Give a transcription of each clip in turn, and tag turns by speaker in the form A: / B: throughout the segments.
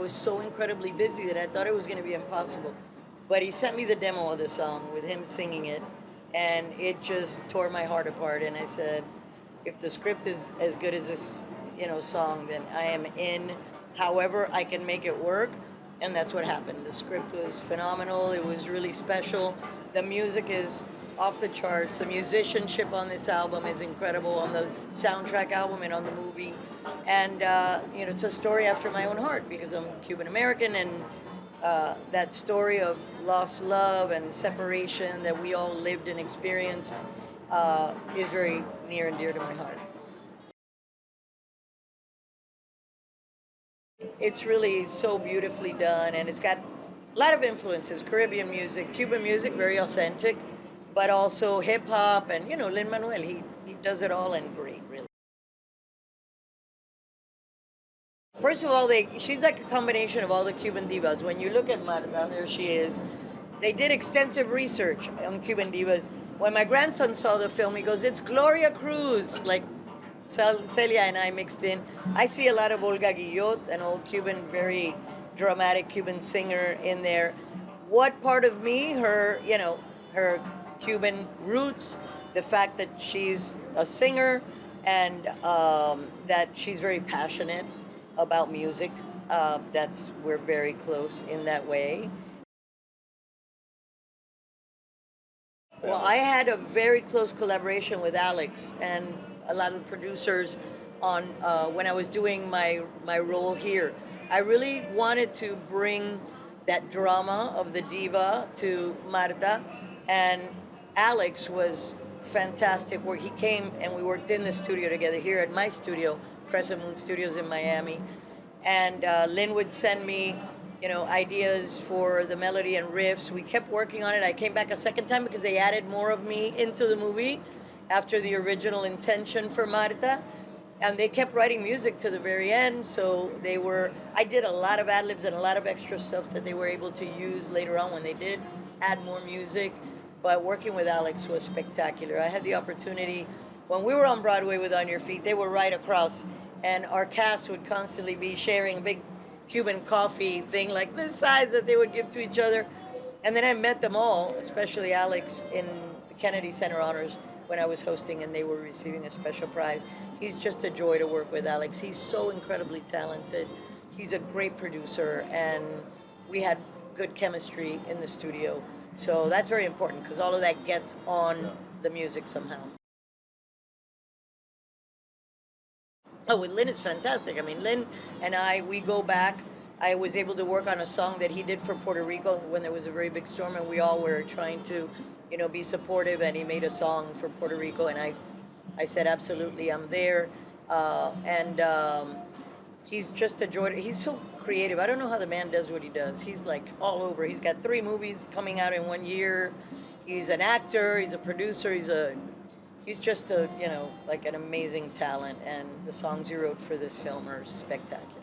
A: I was so incredibly busy that I thought it was going to be impossible. But he sent me the demo of the song with him singing it, and it just tore my heart apart. And I said, if the script is as good as this, song, then I am in. However, I can make it work, and that's what happened. The script was phenomenal. It was really special. The music is off the charts. The musicianship on this album is incredible, on the soundtrack album and on the movie. And it's a story after my own heart because I'm Cuban American, and that story of lost love and separation that we all lived and experienced is very near and dear to my heart. It's really so beautifully done, and it's got a lot of influences: Caribbean music, Cuban music, very authentic, but also hip hop, and Lin-Manuel. He does it all and great, really. First of all, she's like a combination of all the Cuban divas. When you look at Marta, there she is. They did extensive research on Cuban divas. When my grandson saw the film, he goes, "It's Gloria Cruz," like Celia and I mixed in. I see a lot of Olga Guillot, an old Cuban, very dramatic Cuban singer in there. What part of me? Her Cuban roots, the fact that she's a singer, and that she's very passionate about music. We're very close in that way. Well, I had a very close collaboration with Alex and a lot of the producers on when I was doing my role here. I really wanted to bring that drama of the diva to Marta, and Alex was fantastic. Where he came and we worked in the studio together here at my studio, Crescent Moon Studios in Miami, and Lynn would send me ideas for the melody and riffs. We kept working on it. I came back a second time because they added more of me into the movie after the original intention for Marta. And they kept writing music to the very end. So I did a lot of ad libs and a lot of extra stuff that they were able to use later on when they did add more music. But working with Alex was spectacular. I had the opportunity, when we were on Broadway with On Your Feet, they were right across. And our cast would constantly be sharing a big Cuban coffee thing like this size that they would give to each other. And then I met them all, especially Alex, in the Kennedy Center Honors when I was hosting and they were receiving a special prize. He's just a joy to work with, Alex. He's so incredibly talented. He's a great producer, and we had good chemistry in the studio. So that's very important because all of that gets on the music somehow. Oh, with Lynn is fantastic. I mean, Lynn and we go back. I was able to work on a song that he did for Puerto Rico when there was a very big storm, and we all were trying to, be supportive. And he made a song for Puerto Rico, and I said, absolutely, I'm there. And he's just a joy. He's so creative. I don't know how the man does what he does. He's like all over. He's got 3 movies coming out in 1 year. He's an actor. He's a producer. He's just like an amazing talent, and the songs he wrote for this film are spectacular.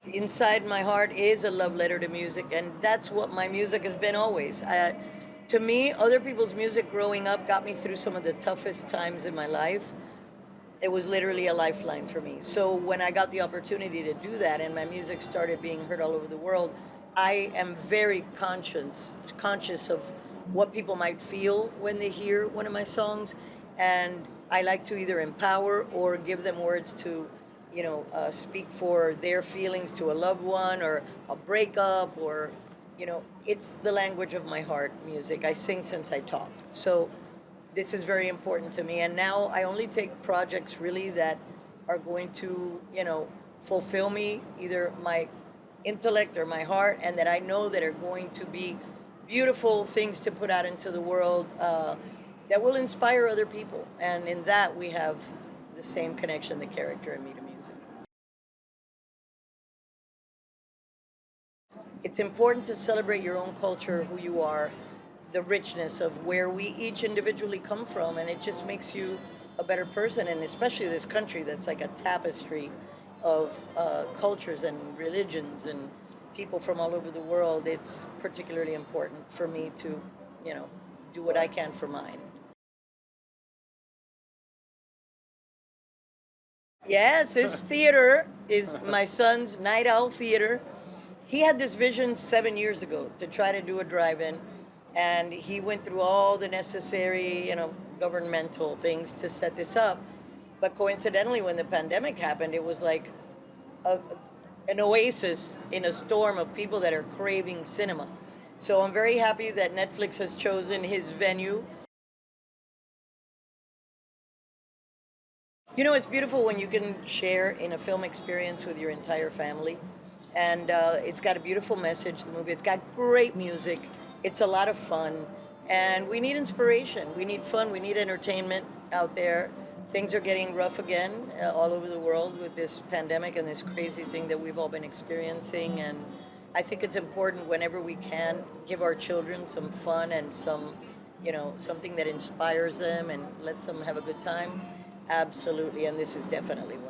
A: Inside my heart is a love letter to music, and that's what my music has been always. To me, other people's music growing up got me through some of the toughest times in my life. It was literally a lifeline for me. So when I got the opportunity to do that and my music started being heard all over the world, I am very conscious of what people might feel when they hear one of my songs, and I like to either empower or give them words to, speak for their feelings to a loved one or a breakup, or, it's the language of my heart. Music. I sing since I talk, so this is very important to me. And now I only take projects really that are going to, fulfill me, either my intellect or my heart, and that I know that are going to be beautiful things to put out into the world that will inspire other people. And in that, we have the same connection, the character and me to music. It's important to celebrate your own culture, who you are, the richness of where we each individually come from, and it just makes you a better person. And especially this country that's like a tapestry of cultures and religions and people from all over the world. It's particularly important for me to, do what I can for mine. Yes, his theater is my son's NiteOwl Theater. He had this vision 7 years ago to try to do a drive-in, and he went through all the necessary, governmental things to set this up. But coincidentally, when the pandemic happened, it was like a, an oasis in a storm of people that are craving cinema. So I'm very happy that Netflix has chosen his venue. It's beautiful when you can share in a film experience with your entire family. And it's got a beautiful message, the movie. It's got great music. It's a lot of fun. And we need inspiration. We need fun. We need entertainment out there. Things are getting rough again all over the world with this pandemic and this crazy thing that we've all been experiencing. And I think it's important whenever we can give our children some fun and something that inspires them and lets them have a good time. Absolutely, and this is definitely one.